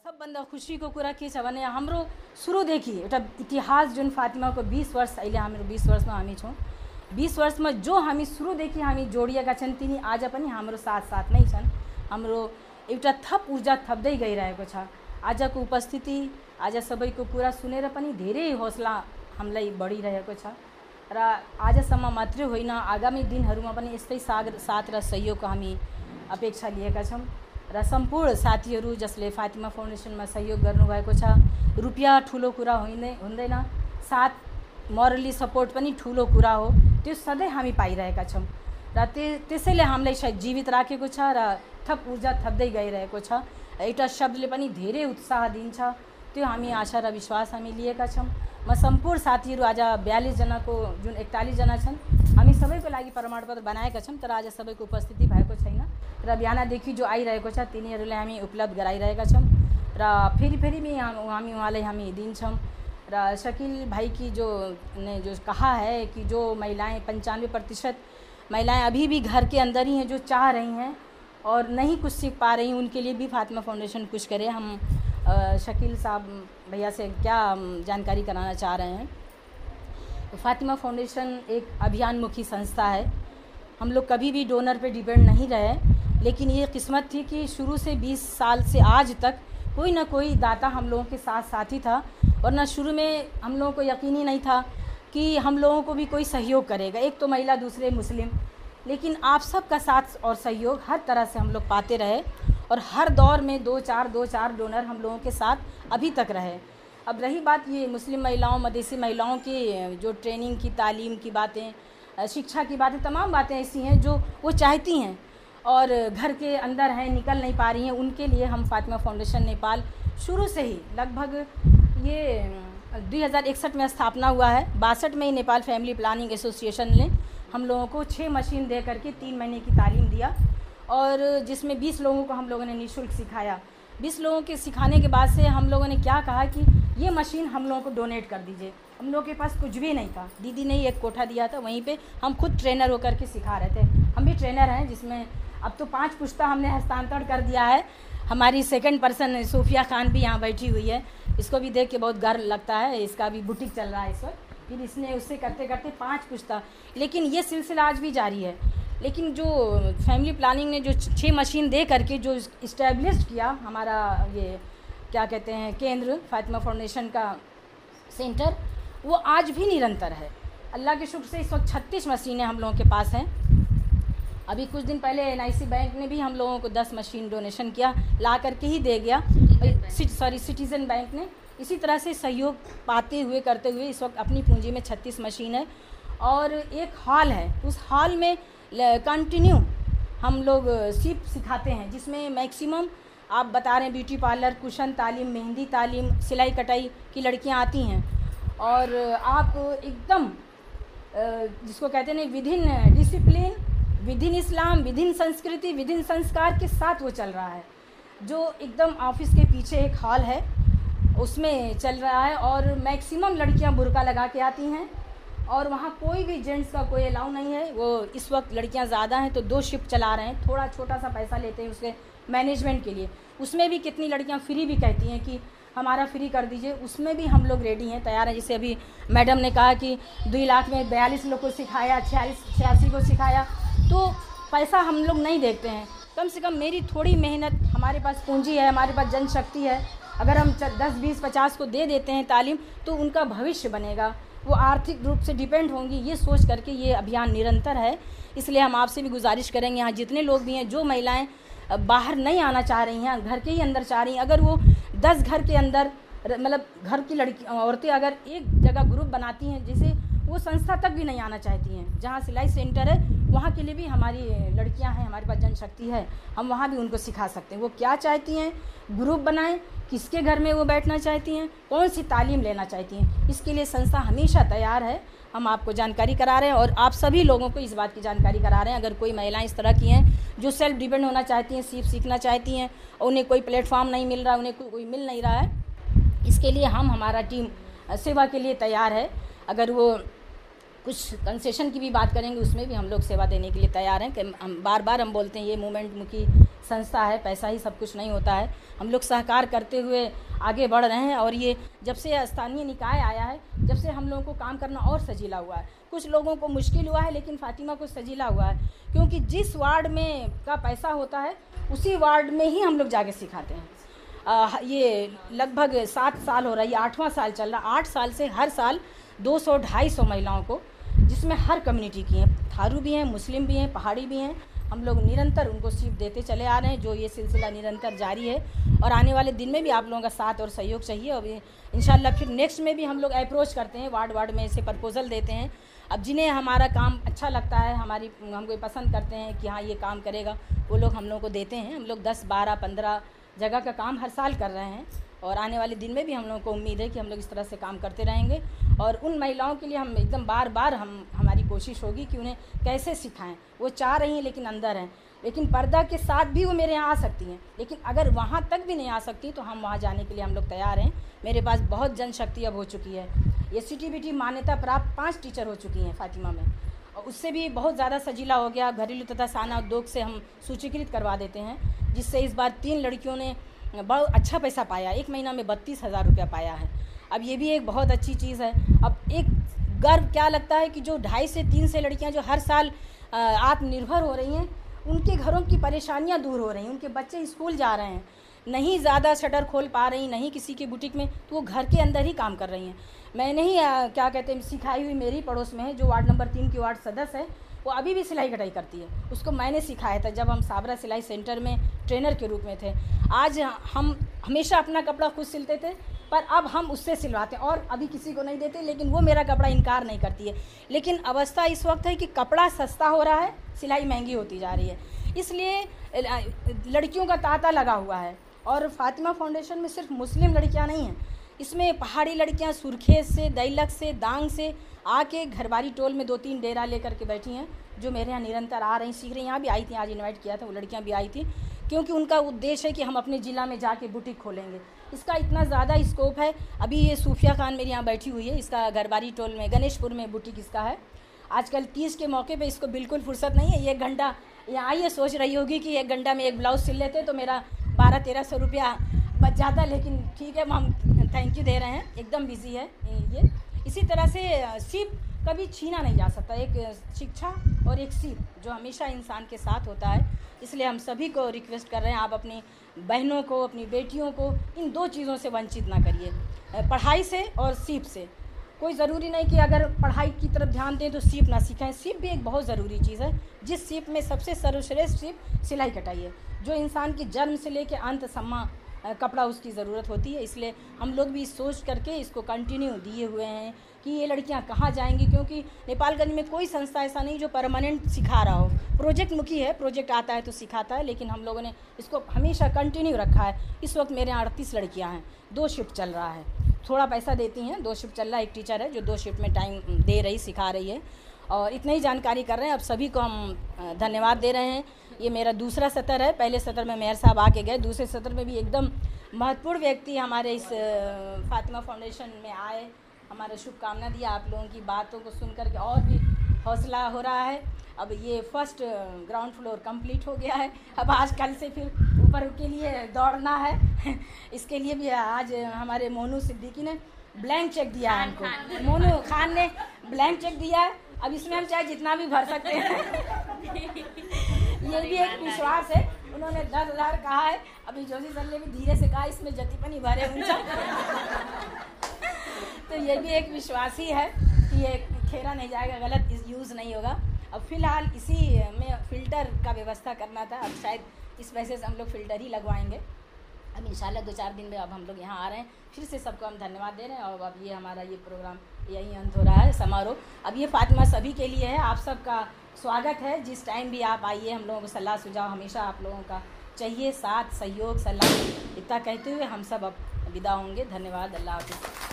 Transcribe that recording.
सबभन्दा खुसीको कुरा के छ भने हाम्रो सुरुदेखि एउटा इतिहास जुन फातिमाको 20 वर्ष अहिले हाम्रो 20 वर्षमा हामी छौँ। 20 वर्षमा जो हामी सुरुदेखि हामी जोडिएका छन् तिनी आज पनि हाम्रो साथ नै छन्। हाम्रो एउटा थप ऊर्जा थप्दै गइरहेको छ। आजको उपस्थिति, आज सबैको कुरा सुनेर पनि धेरै हौसला हामीलाई बढिरहेको छ र आजसम्म मात्रै होइन, आगामी दिनहरूमा पनि यस्तै साथ र सहयोगको हामी अपेक्षा लिएका छौँ र सम्पूर्ण साथीहरू जसले फातिमा फाउन्डेसनमा सहयोग गर्नुभएको छ। रुपियाँ ठुलो कुरा हुँदैन, साथ मोरली सपोर्ट पनि ठुलो कुरा हो। त्यो सधैँ हामी पाइरहेका छौँ र त्यसैले हामीलाई जीवित राखेको छ र थप ऊर्जा थप्दै गइरहेको छ। एउटा शब्दले पनि धेरै उत्साह दिन्छ, त्यो हामी आशा र विश्वास हामी लिएका छौँ। म सम्पूर्ण साथीहरू आज 42 जनाको जुन 41 जना छन्, हामी सबैको लागि प्रमाणपत्र बनाएका छौँ, तर आज सबैको उपस्थिति भएको छैन र बिहानदेखि जो आइरहेको छ तिनीहरूलाई हामी उपलब्ध गराइरहेका छौँ र फेरि हामी उहाँलाई हामी दिन्छौँ। र शकील भाई की जो कहा है कि जो महिलाएं 95% महिलाएं अभी भी घर के अंदर ही हैं, जो चाह रही हैं और नहीं कुछ सीख पा रही, उनके लिए भी फातिमा फाउंडेशन कुछ करे। हम शकील साहब भैया से क्या जानकारी कराना चाह रहे हैं। तो फातिमा फाउंडेशन एक अभियानमुखी संस्था है। हम लोग कभी भी डोनर पे डिपेंड नहीं रहे, लेकिन ये किस्मत थी कि शुरू से 20 साल से आज तक कोई ना कोई दाता हम लोगों के साथ ही था, वरना शुरू में हम लोगों को यकीन ही नहीं था कि हम लोगों को भी कोई सहयोग करेगा। एक तो महिला, दूसरे मुस्लिम, लेकिन आप सबका साथ और सहयोग हर तरह से हम लोग पाते रहे और हर दौर में 2-4 डोनर हम लोगों के साथ अभी तक रहे। अब रही बात ये मुस्लिम महिलाओं, मदेसी महिलाओं की जो ट्रेनिंग की, तालीम की बातें, शिक्षा की बातें, तमाम बातें ऐसी हैं जो वो चाहती हैं और घर के अंदर हैं, निकल नहीं पा रही हैं। उनके लिए हम फातिमा फाउंडेशन नेपाल शुरू से ही लगभग ये 2061 में स्थापना हुआ है। 62 में ही नेपाल फैमिली प्लानिंग एसोसिएशन ने हम लोगों को 6 मशीन दे करके 3 महीने की तालीम दिया और जिसमें 20 लोगों को हम लोगों ने निःशुल्क सिखाया। 20 लोगों के सिखाने के बाद से हम लोगों ने क्या कहा कि ये मशीन हम लोगों को डोनेट कर दीजिए। हम लोगों के पास कुछ भी नहीं था, दीदी ने एक कोठा दिया था, वहीं पे हम खुद ट्रेनर होकर के सिखा रहे थे। हम भी ट्रेनर हैं, जिसमें अब तो 5 पुश्ता हमने हस्तांतरण कर दिया है। हमारी सेकंड पर्सन सोफिया खान भी यहाँ बैठी हुई है, इसको भी देख के बहुत गर्व लगता है। इसका भी बुटीक चल रहा है इस वक्त। फिर इसने उससे करते करते 5 पुश्ता, लेकिन ये सिलसिला आज भी जारी है। लेकिन जो फैमिली प्लानिंग ने जो 6 मशीन दे करके जो इस्टेब्लिश किया हमारा ये क्या कहते हैं केंद्र, फातिमा फाउंडेशन का सेंटर, वो आज भी निरंतर है। अल्लाह के शुक्र से इस वक्त 36 मशीनें हम लोगों के पास हैं। अभी कुछ दिन पहले NIC बैंक ने भी हम लोगों को 10 मशीन डोनेशन किया, ला करके ही दे गया। सिटीज़न बैंक ने इसी तरह से सहयोग पाते हुए करते हुए इस वक्त अपनी पूंजी में 36 मशीन है और एक हॉल है। उस हॉल में कंटिन्यू हम लोग सिखाते हैं, जिसमें मैक्सिमम आप बता रहे हैं ब्यूटी पार्लर, कुशन तालीम, मेहंदी तालीम, सिलाई कटाई की लड़कियां आती हैं और आप एकदम जिसको कहते हैं विधिन डिसिप्लिन, विधिन इस्लाम, विधिन संस्कृति, विधिन संस्कार के साथ वो चल रहा है। जो एकदम ऑफिस के पीछे एक हॉल है उसमें चल रहा है और मैक्सिमम लड़कियां बुर्का लगा के आती हैं और वहाँ कोई भी जेंट्स का कोई अलाउ नहीं है। वो इस वक्त लड़कियां ज़्यादा हैं तो 2 शिफ्ट चला रहे हैं, थोड़ा छोटा सा पैसा लेते हैं उसके मैनेजमेंट के लिए। उसमें भी कितनी लड़कियां फ्री भी कहती हैं कि हमारा फ्री कर दीजिए, उसमें भी हम लोग रेडी हैं, तैयार हैं। जैसे अभी मैडम ने कहा कि 2 लाख में 42 लोग को सिखाया, 86 को सिखाया, तो पैसा हम लोग नहीं देखते हैं। कम से कम मेरी थोड़ी मेहनत, हमारे पास पूंजी है, हमारे पास जनशक्ति है, अगर हम 10, 20, 50 को दे देते हैं तालीम तो उनका भविष्य बनेगा, वो आर्थिक रूप से डिपेंड होंगी। ये सोच करके ये अभियान निरंतर है। इसलिए हम आपसे भी गुजारिश करेंगे, यहाँ जितने लोग भी हैं, जो महिलाएं बाहर नहीं आना चाह रही हैं, घर के ही अंदर चाह रही हैं, अगर वो 10 घर के अंदर मतलब घर की लड़की औरतें अगर एक जगह ग्रुप बनाती हैं, जैसे वो संस्था तक भी नहीं आना चाहती हैं, जहाँ सिलाई सेंटर है वहाँ के लिए भी हमारी लड़कियाँ हैं, हमारे पास जनशक्ति है, हम वहाँ भी उनको सिखा सकते हैं। वो क्या चाहती हैं, ग्रुप बनाएं, किसके घर में वो बैठना चाहती हैं, कौन सी तालीम लेना चाहती हैं, इसके लिए संस्था हमेशा तैयार है। हम आपको जानकारी करा रहे हैं और आप सभी लोगों को इस बात की जानकारी करा रहे हैं। अगर कोई महिलाएं इस तरह की हैं जो सेल्फ डिपेंड होना चाहती हैं, सीखना चाहती हैं और उन्हें कोई प्लेटफॉर्म नहीं मिल रहा, उन्हें कोई मिल नहीं रहा है, इसके लिए हमारा टीम सेवा के लिए तैयार है। अगर वो कुछ कंसेशन की भी बात करेंगे उसमें भी हम लोग सेवा देने के लिए तैयार हैं। कि हम बार बार हम बोलते हैं ये मूवमेंट मुखी संस्था है, पैसा ही सब कुछ नहीं होता है। हम लोग सहकार करते हुए आगे बढ़ रहे हैं और ये जब से स्थानीय निकाय आया है, जब से हम लोगों को काम करना और सजीला हुआ है। कुछ लोगों को मुश्किल हुआ है लेकिन फातिमा को सजीला हुआ है, क्योंकि जिस वार्ड में का पैसा होता है उसी वार्ड में ही हम लोग जाके सिखाते हैं। ये लगभग 7 साल हो रहा है, ये 8वां साल चल रहा। 8 साल से हर साल 200-250 महिलाओं को, जिसमें हर कम्युनिटी की हैं, थारू भी हैं, मुस्लिम भी हैं, पहाड़ी भी हैं, हम लोग निरंतर उनको सीख देते चले आ रहे हैं। जो ये सिलसिला निरंतर जारी है और आने वाले दिन में भी आप लोगों का साथ और सहयोग चाहिए। और इंशाल्लाह फिर नेक्स्ट में भी हम लोग अप्रोच करते हैं, वार्ड में ऐसे प्रपोजल देते हैं। अब जिन्हें हमारा काम अच्छा लगता है, हमको पसंद करते हैं कि हाँ ये काम करेगा, वो लोग हम लोग को देते हैं। हम लोग 10, 12, 15 जगह का काम हर साल कर रहे हैं और आने वाले दिन में भी हम लोगों को उम्मीद है कि हम लोग इस तरह से काम करते रहेंगे। और उन महिलाओं के लिए हम एकदम बार हमारी कोशिश होगी कि उन्हें कैसे सिखाएं। वो चाह रही हैं लेकिन अंदर हैं, लेकिन पर्दा के साथ भी वो मेरे यहाँ आ सकती हैं, लेकिन अगर वहाँ तक भी नहीं आ सकती तो हम वहाँ जाने के लिए हम लोग तैयार हैं। मेरे पास बहुत जनशक्ति अब हो चुकी है। ये CTBT मान्यता प्राप्त 5 टीचर हो चुकी हैं फातिमा में, और उससे भी बहुत ज़्यादा सजीला हो गया। घरेलू तथा साना उद्योग से हम सूचीकृत करवा देते हैं, जिससे इस बार 3 लड़कियों ने बहुत अच्छा पैसा पाया। 1 महीना में 32,000 रुपया पाया है। अब ये भी एक बहुत अच्छी चीज़ है। अब एक गर्व क्या लगता है कि जो 2.5 से 3 से लड़कियां जो हर साल आत्मनिर्भर हो रही हैं, उनके घरों की परेशानियां दूर हो रही हैं। उनके बच्चे स्कूल जा रहे हैं, नहीं ज़्यादा शटर खोल पा रही, नहीं किसी के बुटीक में, तो वो घर के अंदर ही काम कर रही हैं। मैंने ही क्या कहते हैं, सिखाई हुई मेरी पड़ोस में है जो वार्ड नंबर 3 की वार्ड सदस्य है, वो अभी भी सिलाई कटाई करती है। उसको मैंने सिखाया था जब हम साबरा सिलाई सेंटर में ट्रेनर के रूप में थे। आज हम हमेशा अपना कपड़ा खुद सिलते थे, पर अब हम उससे सिलवाते हैं और अभी किसी को नहीं देते, लेकिन वो मेरा कपड़ा इनकार नहीं करती है। लेकिन अवस्था इस वक्त है कि कपड़ा सस्ता हो रहा है, सिलाई महंगी होती जा रही है, इसलिए लड़कियों का तांता लगा हुआ है। और फातिमा फाउंडेशन में सिर्फ मुस्लिम लड़कियां नहीं हैं, इसमें पहाड़ी लड़कियां सुरखेत से, दैलख से, दांग से आके घरबारी टोल में 2-3 डेरा लेकर के बैठी हैं, जो मेरे यहाँ निरंतर आ रही, सीख रही। यहाँ भी आई थी, आज इनवाइट किया था, वो लड़कियाँ भी आई थी, क्योंकि उनका उद्देश्य है कि हम अपने ज़िला में जाके बुटीक खोलेंगे। इसका इतना ज़्यादा स्कोप है। अभी ये सूफिया खान मेरे यहाँ बैठी हुई है, इसका घरबारी टोल में गणेशपुर में बुटीक इसका है। आजकल 30 के मौके पे इसको बिल्कुल फुर्सत नहीं है। 1 घंटा यहाँ आई है, सोच रही होगी कि 1 घंटा में एक ब्लाउज सिल लेते तो मेरा 1200-1300 रुपया बच जाता, लेकिन ठीक है, हम थैंक यू दे रहे हैं, एकदम बिजी है ये। इसी तरह से सीप कभी छीना नहीं जा सकता, एक शिक्षा और एक सीप जो हमेशा इंसान के साथ होता है। इसलिए हम सभी को रिक्वेस्ट कर रहे हैं, आप अपनी बहनों को, अपनी बेटियों को इन 2 चीज़ों से वंचित ना करिए, पढ़ाई से और सीप से। कोई ज़रूरी नहीं कि अगर पढ़ाई की तरफ ध्यान दें तो सीप ना सीखें। सीप भी एक बहुत ज़रूरी चीज़ है, जिस सीप में सबसे सर्वश्रेष्ठ सीप सिलाई कटाई है, जो इंसान की जन्म से लेकर अंत सम्मा कपड़ा उसकी ज़रूरत होती है। इसलिए हम लोग भी सोच करके इसको कंटिन्यू दिए हुए हैं कि ये लड़कियां कहाँ जाएंगी, क्योंकि नेपालगंज में कोई संस्था ऐसा नहीं जो परमानेंट सिखा रहा हो। प्रोजेक्ट मुखी है, प्रोजेक्ट आता है तो सिखाता है, लेकिन हम लोगों ने इसको हमेशा कंटिन्यू रखा है। इस वक्त मेरे यहाँ 38 लड़कियाँ हैं, 2 शिफ्ट चल रहा है, थोड़ा पैसा देती हैं, 2 शिफ्ट चल रहा है। एक टीचर है जो 2 शिफ्ट में टाइम दे रही, सिखा रही है, और इतनी ही जानकारी कर रहे हैं। अब सभी को हम धन्यवाद दे रहे हैं। ये मेरा दूसरा सत्र है, पहले सत्र में मेयर साहब आके गए, दूसरे सत्र में भी एकदम महत्वपूर्ण व्यक्ति हमारे इस फातिमा फाउंडेशन में आए, हमारा शुभकामना दिया। आप लोगों की बातों को सुन करके और भी हौसला हो रहा है। अब ये फर्स्ट ग्राउंड फ्लोर कंप्लीट हो गया है, अब आज कल से फिर ऊपर के लिए दौड़ना है। इसके लिए भी आज हमारे मोनू सिद्दीकी ने ब्लैंक चेक दिया है हमको, मोनू खान ने ब्लैंक चेक दिया है। अब इसमें हम चाहे जितना भी भर सकते हैं। ये भी एक विश्वास है, उन्होंने 10,000 कहा है, अभी जोशी सर ने भी धीरे से कहा इसमें जतिपनी भरे ऊंचा। तो ये भी एक विश्वास ही है कि ये खेरा नहीं जाएगा, गलत यूज़ नहीं होगा। अब फिलहाल इसी में फ़िल्टर का व्यवस्था करना था, अब शायद इस वजह से हम लोग फ़िल्टर ही लगवाएंगे। अब इंशाल्लाह 2-4 दिन में अब हम लोग यहाँ आ रहे हैं, फिर से सबको हम धन्यवाद दे रहे हैं। और अब ये हमारा ये प्रोग्राम यहीं अंत हो रहा है, समारोह। अब ये फातिमा सभी के लिए है, आप सबका स्वागत है। जिस टाइम भी आप आइए, हम लोगों को सलाह सुझाव हमेशा आप लोगों का चाहिए, साथ सहयोग सलाह। इतना कहते हुए हम सब अब विदा होंगे। धन्यवाद, अल्लाह हाफ़िज़।